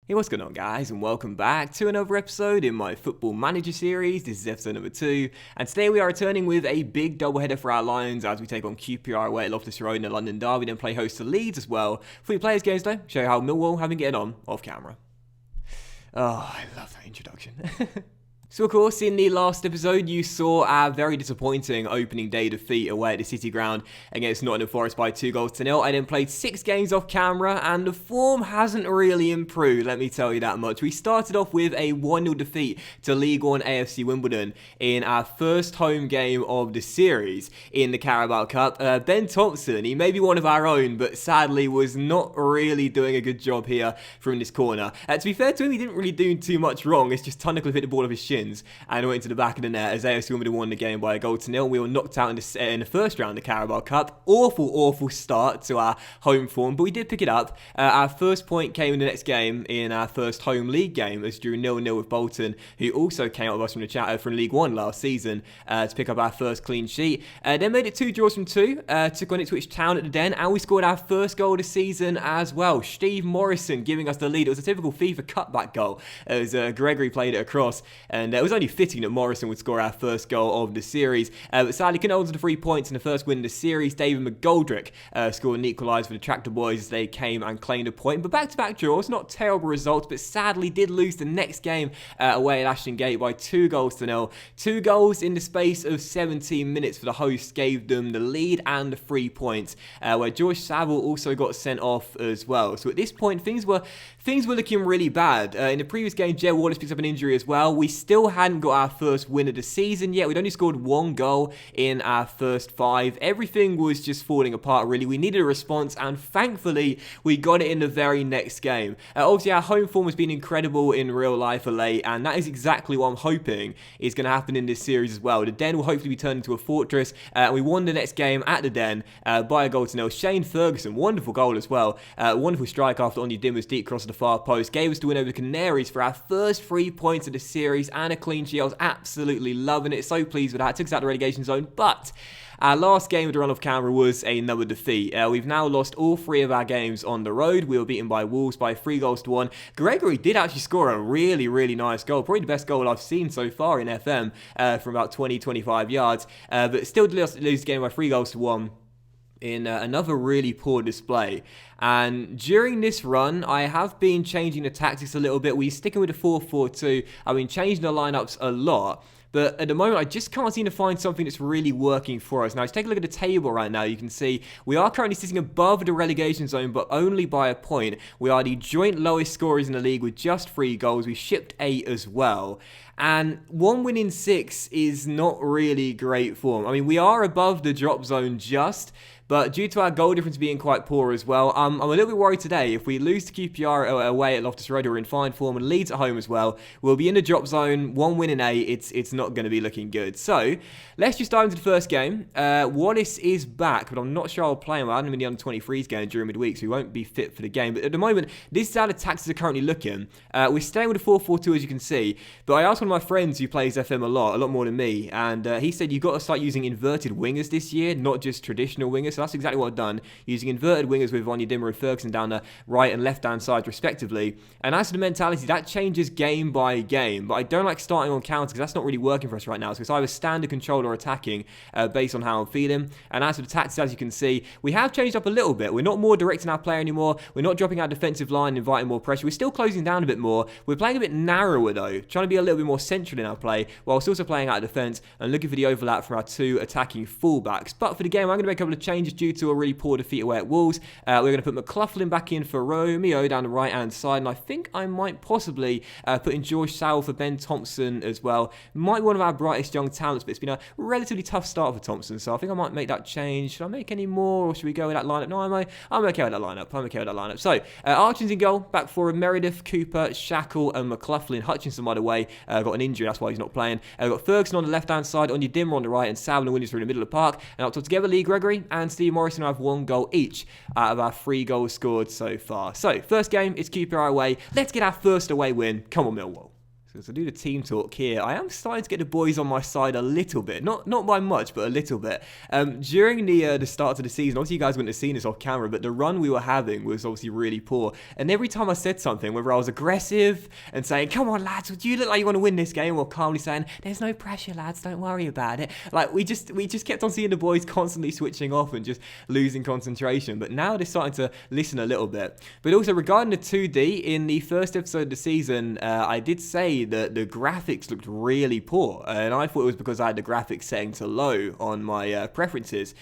Hey, what's going on, guys, and welcome back to another episode in my Football Manager series. This is episode number 2, and today we are returning with a big doubleheader for our Lions as we take on QPR away at Loftus Road in the London derby, then play host to Leeds as well. For your players' games, though, show you how Millwall have been getting on off camera. Oh, I love that introduction. So, of course, in the last episode, you saw our very disappointing opening day defeat away at the City Ground against Nottingham Forest by 2-0. I then played 6 games off camera, and the form hasn't really improved, let me tell you that much. We started off with a 1-0 defeat to League One AFC Wimbledon in our first home game of the series in the Carabao Cup. Ben Thompson, he may be one of our own, but sadly was not really doing a good job here from this corner. To be fair to him, he didn't really do too much wrong. It's just Tunnecliff hit the ball off his shin and went into the back of the net as AFC Wimbledon won the game by 1-0. We were knocked out in the first round of the Carabao Cup. Awful start to our home form, but we did pick it up. Our first point came in the next game in our first home league game as drew 0-0 with Bolton, who also came out with us from League One last season to pick up our first clean sheet. Then made it 2 draws from 2, took on Ipswich Town at the Den, and we scored our first goal of the season as well. Steve Morrison giving us the lead. It was a typical FIFA cutback goal as Gregory played it across, and it was only fitting that Morrison would score our first goal of the series. But sadly, couldn't hold on to 3 points in the first win of the series. David McGoldrick scored an equaliser for the Tractor Boys as they came and claimed a point. But back-to-back draws, not terrible results, but sadly did lose the next game away at Ashton Gate by 2-0. 2 goals in the space of 17 minutes for the hosts gave them the lead and the 3 points, where George Saville also got sent off as well. So at this point, things were looking really bad. In the previous game, Jed Wallace picked up an injury as well. We still hadn't got our first win of the season yet. We'd only scored 1 goal in our first 5. Everything was just falling apart, really. We needed a response, and thankfully, we got it in the very next game. Obviously, our home form has been incredible in real life of late, and that is exactly what I'm hoping is going to happen in this series as well. The Den will hopefully be turned into a fortress, and we won the next game at the Den by 1-0. Shane Ferguson, wonderful goal as well. Wonderful strike after Onyedima's deep cross to the far post. Gave us the win over the Canaries for our first 3 points of the series and a clean sheet. I was absolutely loving it. So pleased with that. Took us out of the relegation zone, but our last game of the run off camera was another defeat. We've now lost all 3 of our games on the road. We were beaten by Wolves by 3-1. Gregory did actually score a really nice goal. Probably the best goal I've seen so far in FM from about 20-25 yards. But still did lose the game by 3-1. In another really poor display. And during this run, I have been changing the tactics a little bit. We're sticking with the 4-4-2. I've been changing the lineups a lot. But at the moment, I just can't seem to find something that's really working for us. Now, let's take a look at the table right now. You can see we are currently sitting above the relegation zone, but only by a point. We are the joint lowest scorers in the league with just 3 goals. We shipped 8 as well. And 1 win in 6 is not really great form. I mean, we are above the drop zone just, but due to our goal difference being quite poor as well, I'm a little bit worried today. If we lose to QPR away at Loftus Road, we're in fine form, and Leeds at home as well, we'll be in the drop zone. 1 win in 8, it's not going to be looking good. So, let's just dive into the first game. Wallace is back, but I'm not sure I'll play him. I had him in the under-23s game during midweek, so he won't be fit for the game. But at the moment, this is how the tactics are currently looking. We're staying with a 4-4-2, as you can see. But I asked one of my friends who plays FM a lot more than me, and he said you've got to start using inverted wingers this year, not just traditional wingers. So that's exactly what I've done, using inverted wingers with Onyedima and Ferguson down the right and left-hand side respectively. And as for the mentality, that changes game by game, but I don't like starting on counter because that's not really working for us right now. So it's either standard control or attacking based on how I'm feeling. And as for the tactics, as you can see, we have changed up a little bit. We're not more direct in our play anymore. We're not dropping our defensive line and inviting more pressure. We're still closing down a bit more. We're playing a bit narrower though, trying to be a little bit more central in our play, whilst also playing out of defence and looking for the overlap from our 2 attacking fullbacks. But for the game, I'm going to make a couple of changes due to a really poor defeat away at Wolves. We're going to put McLaughlin back in for Romeo down the right-hand side, and I think I might possibly put in George Saville for Ben Thompson as well. Might be one of our brightest young talents, but it's been a relatively tough start for Thompson, so I think I might make that change. Should I make any more, or should we go with that lineup? No, I'm okay with that lineup. So, Archins in goal, back for Meredith, Cooper, Shackle, and McLaughlin. Hutchinson, by the way, got an injury, that's why he's not playing. We've got Ferguson on the left-hand side, Onyedima on the right, and Saville and Williams are in the middle of the park. And up top together, Lee Gregory and Steve Morrison have 1 goal each out of our 3 goals scored so far. So, first game, it's QPR away. Let's get our first away win. Come on, Millwall. So to do the team talk here, I am starting to get the boys on my side a little bit. Not by much, but a little bit. During the start of the season, obviously you guys wouldn't have seen this off camera, but the run we were having was obviously really poor. And every time I said something, whether I was aggressive and saying, come on lads, would you look like you want to win this game? Or calmly saying, there's no pressure lads, don't worry about it. Like we just kept on seeing the boys constantly switching off and just losing concentration. But now they're starting to listen a little bit. But also regarding the 2D, in the first episode of the season, I did say that the graphics looked really poor, and I thought it was because I had the graphics setting to low on my preferences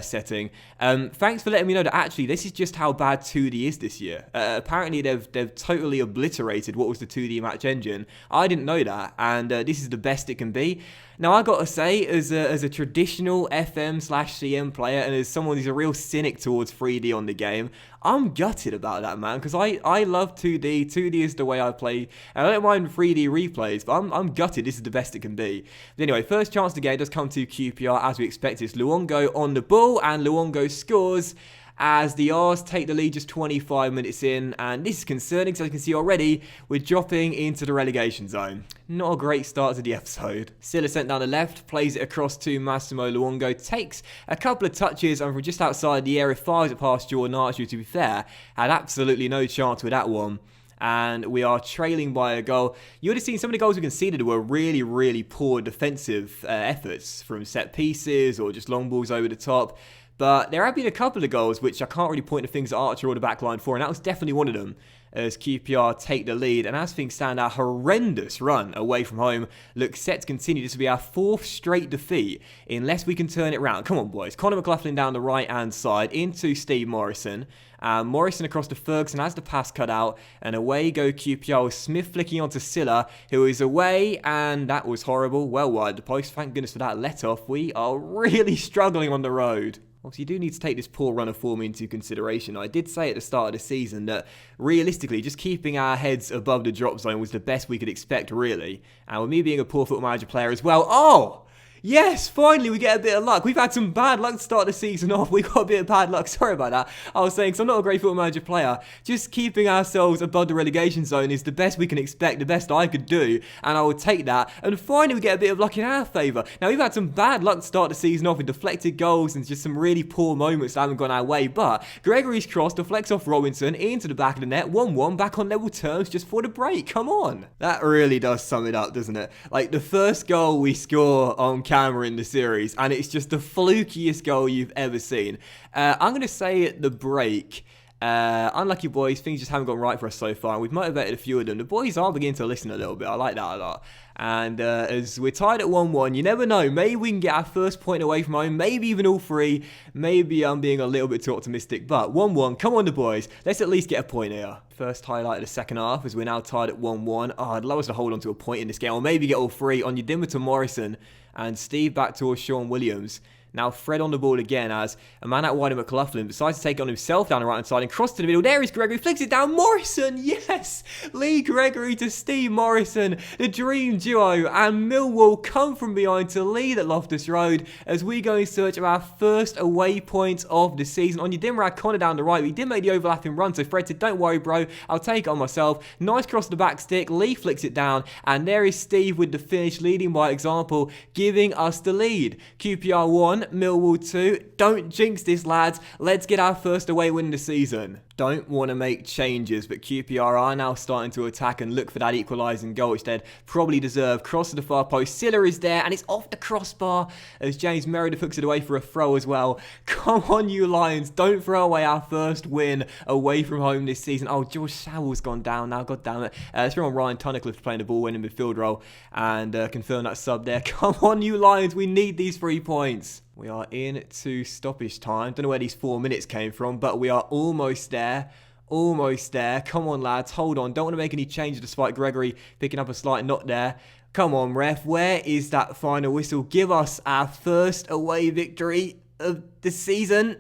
setting. Thanks for letting me know that actually this is just how bad 2D is this year. Apparently they've totally obliterated what was the 2D match engine. I didn't know that, and this is the best it can be. Now, I gotta say, as a traditional FM/CM player, and as someone who's a real cynic towards 3D on the game, I'm gutted about that, man, because I love 2D. 2D is the way I play, and I don't mind 3D replays, but I'm gutted. This is the best it can be. But anyway, first chance to get does come to QPR, as we expect. It's Luongo on the ball, and Luongo scores as the R's take the lead just 25 minutes in, and this is concerning because as you can see already, we're dropping into the relegation zone. Not a great start to the episode. Silla sent down the left, plays it across to Massimo Luongo, takes a couple of touches, and from just outside the area fires it past Jordan Archer, to be fair, had absolutely no chance with that one. And we are trailing by a goal. You would have seen some of the goals we conceded were really, really poor defensive efforts from set pieces or just long balls over the top. But there have been a couple of goals which I can't really point the things at Archer or the back line for, and that was definitely one of them, as QPR take the lead. And as things stand, our horrendous run away from home looks set to continue. This will be our 4th straight defeat unless we can turn it round. Come on, boys. Conor McLaughlin down the right-hand side into Steve Morrison. Morrison across to Ferguson has the pass cut out, and away go QPR with Smith flicking onto Silla, who is away, and that was horrible. Well wide the post. Thank goodness for that let-off. We are really struggling on the road. Obviously, you do need to take this poor run of form into consideration. I did say at the start of the season that, realistically, just keeping our heads above the drop zone was the best we could expect, really. And with me being a poor Football Manager player as well, yes, finally we get a bit of luck. We've had some bad luck to start the season off. We got a bit of bad luck. Sorry about that. I was saying, because I'm not a great Football Manager player, just keeping ourselves above the relegation zone is the best we can expect, the best I could do, and I would take that. And finally we get a bit of luck in our favour. Now, we've had some bad luck to start the season off with deflected goals and just some really poor moments that haven't gone our way, but Gregory's cross deflects off Robinson into the back of the net, 1-1, back on level terms just for the break. Come on. That really does sum it up, doesn't it? Like, the first goal we score on camera in the series, and it's just the flukiest goal you've ever seen. I'm going to say at the break, unlucky boys, things just haven't gone right for us so far. We've motivated a few of them. The boys are beginning to listen a little bit. I like that a lot. And as we're tied at 1-1, you never know. Maybe we can get our first point away from home. Maybe even all 3. Maybe I'm being a little bit too optimistic. But 1-1, come on the boys. Let's at least get a point here. First highlight of the second half as we're now tied at 1-1. I'd love us to hold on to a point in this game. Or maybe get all 3 on Yedima to Morrison. And Steve back towards Sean Williams. Now Fred on the ball again as a man out wide of McLaughlin decides to take it on himself down the right-hand side and cross to the middle. There is Gregory, flicks it down. Morrison, yes! Lee Gregory to Steve Morrison. The dream duo, and Millwall come from behind to lead at Loftus Road as we go in search of our first away point of the season. On your Dimrad, Connor down the right. We did make the overlapping run, so Fred said, don't worry, bro. I'll take it on myself. Nice cross to the back stick. Lee flicks it down, and there is Steve with the finish, leading by example, giving us the lead. QPR 1, Millwall 2. Don't jinx this, lads. Let's get our first away win this season. Don't want to make changes, but QPR are now starting to attack and look for that equalising goal, which they'd probably deserve. Cross to the far post. Silla is there, and it's off the crossbar as James Meredith hooks it away for a throw as well. Come on, you Lions. Don't throw away our first win away from home this season. Oh, George Sowell's gone down now. God damn it. Let's bring on Ryan Tunnicliffe playing the ball-winning midfield role and confirm that sub there. Come on, you Lions. We need these 3 points. We are into stoppage time. Don't know where these 4 minutes came from, but we are almost there. Almost there. Come on, lads. Hold on. Don't want to make any changes despite Gregory picking up a slight knock there. Come on, ref. Where is that final whistle? Give us our first away victory of the season.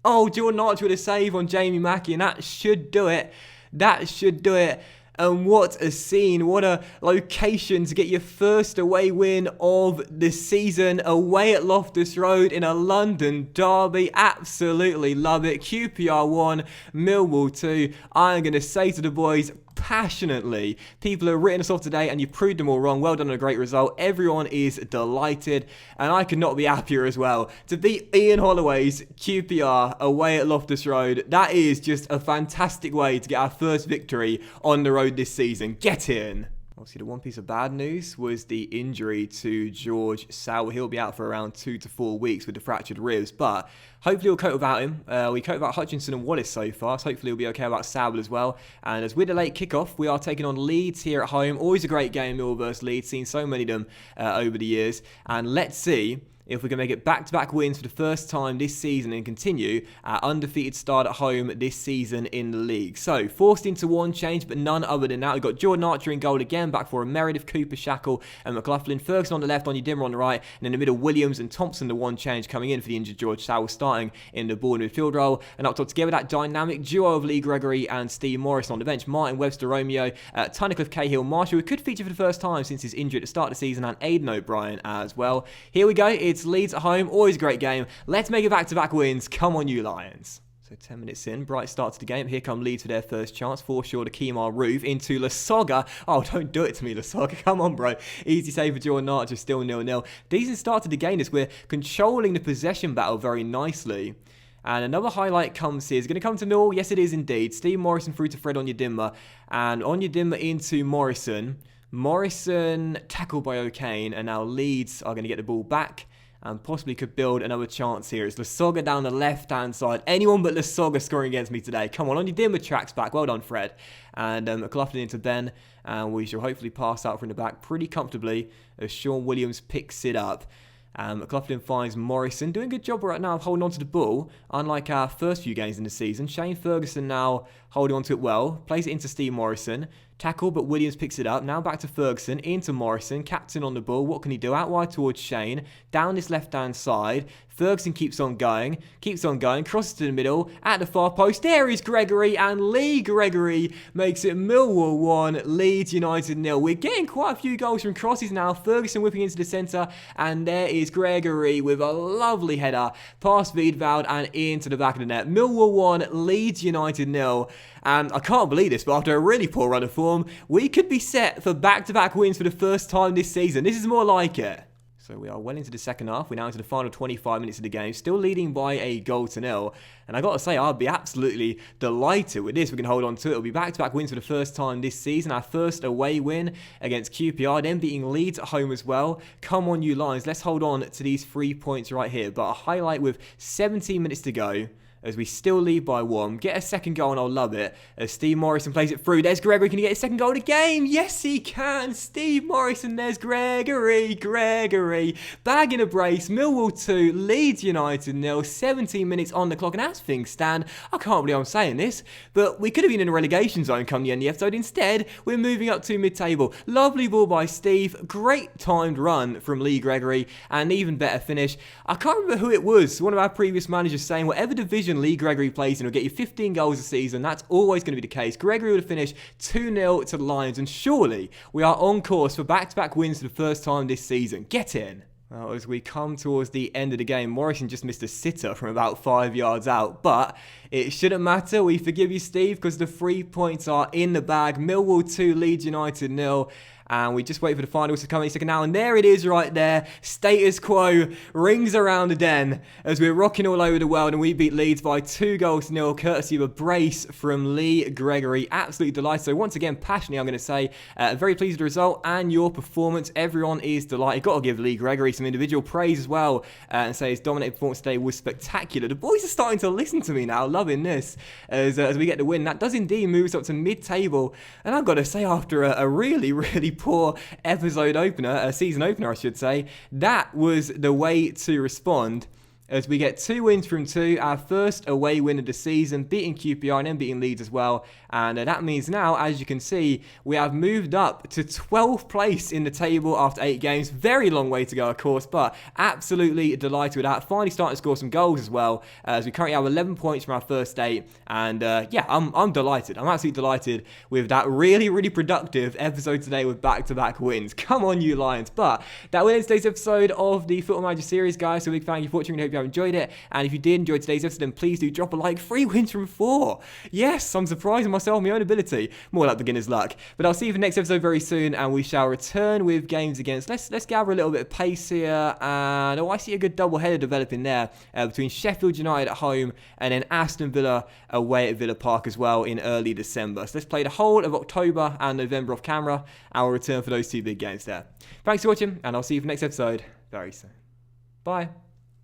Oh, Jordan Archer with a save on Jamie Mackie, and that should do it. That should do it. And what a scene, what a location to get your first away win of the season away at Loftus Road in a London derby. Absolutely love it. QPR 1, Millwall 2. I'm going to say to the boys, passionately. People have written us off today and you've proved them all wrong. Well done on a great result. Everyone is delighted, and I could not be happier as well. To beat Ian Holloway's QPR away at Loftus Road, that is just a fantastic way to get our first victory on the road this season. Get in! Obviously, the one piece of bad news was the injury to George Sauer. He'll be out for around 2 to 4 weeks with the fractured ribs, but hopefully we'll cope without him. We cope without Hutchinson and Wallace so far, so hopefully we'll be okay about Sauer as well. And as with the late kickoff, we are taking on Leeds here at home. Always a great game, Millwall versus Leeds. Seen so many of them over the years. And let's see if we can make it back-to-back wins for the first time this season and continue our undefeated start at home this season in the league. So, forced into one change, but none other than that. We've got Jordan Archer in goal again, back for a Meredith, Cooper, Shackle and McLaughlin. Ferguson on the left, Onyedinma on the right, and in the middle, Williams and Thompson, the one change coming in for the injured George Sauer, starting in the ball midfield role. And up top together, that dynamic duo of Lee Gregory and Steve Morrison on the bench. Martin Webster, Romeo, Tunnicliffe, Cahill, Marshall, who could feature for the first time since his injury at the start of the season, and Aidan O'Brien as well. Here we go. It's Leeds at home. Always a great game. Let's make it back-to-back wins. Come on, you Lions. So 10 minutes in, bright start to the game. Here come Leeds for their first chance. Forshaw to Kemar Roof into Lasoga. Oh, don't do it to me, Lasoga. Come on, bro. Easy save for Jordan Archer, still 0-0. Decent start to the game as we're controlling the possession battle very nicely. And another highlight comes here. It's going to come to Millwall. Yes, it is indeed. Steve Morrison through to Fred Onyedinma. And Onyedinma into Morrison. Morrison tackled by O'Kane. And now Leeds are going to get the ball back and possibly could build another chance here. It's Lasoga down the left-hand side. Anyone but Lasoga scoring against me today. Come on, Onyedinma tracks back. Well done, Fred. And McLaughlin into Ben. And we shall hopefully pass out from the back pretty comfortably as Sean Williams picks it up. McLaughlin finds Morrison. Doing a good job right now of holding on to the ball, unlike our first few games in the season. Shane Ferguson now holding on to it well. Plays it into Steve Morrison. Tackle, but Williams picks it up. Now back to Ferguson, into Morrison. Captain on the ball. What can he do? Out wide towards Shane. Down this left-hand side. Ferguson keeps on going. Crosses to the middle. At the far post. There is Gregory. And Lee Gregory makes it Millwall 1, Leeds United 0. We're getting quite a few goals from crosses now. Ferguson whipping into the centre. And there is Gregory with a lovely header. Past Wiedwald and into the back of the net. Millwall 1, Leeds United 0. And I can't believe this, but after a really poor run of form, we could be set for back-to-back wins for the first time this season. This is more like it. So we are well into the second half. We're now into the final 25 minutes of the game. Still leading by a goal to 0. And I got to say, I'd be absolutely delighted with this. We can hold on to it. It'll be back-to-back wins for the first time this season. Our first away win against QPR. Then beating Leeds at home as well. Come on, you Lions. Let's hold on to these 3 points right here. But a highlight with 17 minutes to go, as we still lead by 1. Get a second goal and I'll love it. As Steve Morrison plays it through. There's Gregory. Can he get his second goal of the game? Yes, he can. Steve Morrison. There's Gregory. Bagging a brace. Millwall 2. Leeds United 0. 17 minutes on the clock. And as things stand, I can't believe I'm saying this, but we could have been in a relegation zone come the end of the episode. Instead, we're moving up to mid-table. Lovely ball by Steve. Great timed run from Lee Gregory. And even better finish. I can't remember who it was. One of our previous managers saying whatever division Lee Gregory plays in will get you 15 goals a season. That's always going to be the case. Gregory would have finished 2-0 to the Lions, and surely we are on course for back-to-back wins for the first time this season. Get in. Well, as we come towards the end of the game, Morrison just missed a sitter from about 5 yards out, but it shouldn't matter. We forgive you, Steve, because the 3 points are in the bag. Millwall 2, Leeds United 0. And we just wait for the finals to come any second now. And there it is right there. Status quo rings around the den as we're rocking all over the world. And we beat Leeds by 2-0, courtesy of a brace from Lee Gregory. Absolutely delighted. So once again, passionately, I'm going to say, very pleased with the result and your performance. Everyone is delighted. Got to give Lee Gregory some individual praise as well. And say his dominating performance today was spectacular. The boys are starting to listen to me now. Loving this as we get the win. That does indeed move us up to mid-table. And I've got to say, after a really poor episode opener, a season opener I should say, that was the way to respond as we get 2 wins from 2, our first away win of the season, beating QPR and then beating Leeds as well. And that means now, as you can see, we have moved up to 12th place in the table after 8 games. Very long way to go, of course, but absolutely delighted with that. Finally starting to score some goals as well, as we currently have 11 points from our first 8. And yeah, I'm delighted. I'm absolutely delighted with that really productive episode today with back-to-back wins. Come on, you Lions. But that will end today's episode of the Football Manager series, guys. So big thank you for watching. I hope you you have enjoyed it. And if you did enjoy today's episode, then please do drop a like. 3 wins from 4. Yes, I'm surprising myself, my own ability. More like beginner's luck. But I'll see you for the next episode very soon, and we shall return with games against. Let's gather a little bit of pace here. And I see a good double-header developing there between Sheffield United at home and then Aston Villa away at Villa Park as well in early December. So let's play the whole of October and November off camera, and we'll return for those 2 big games there. Thanks for watching, and I'll see you for the next episode very soon. Bye.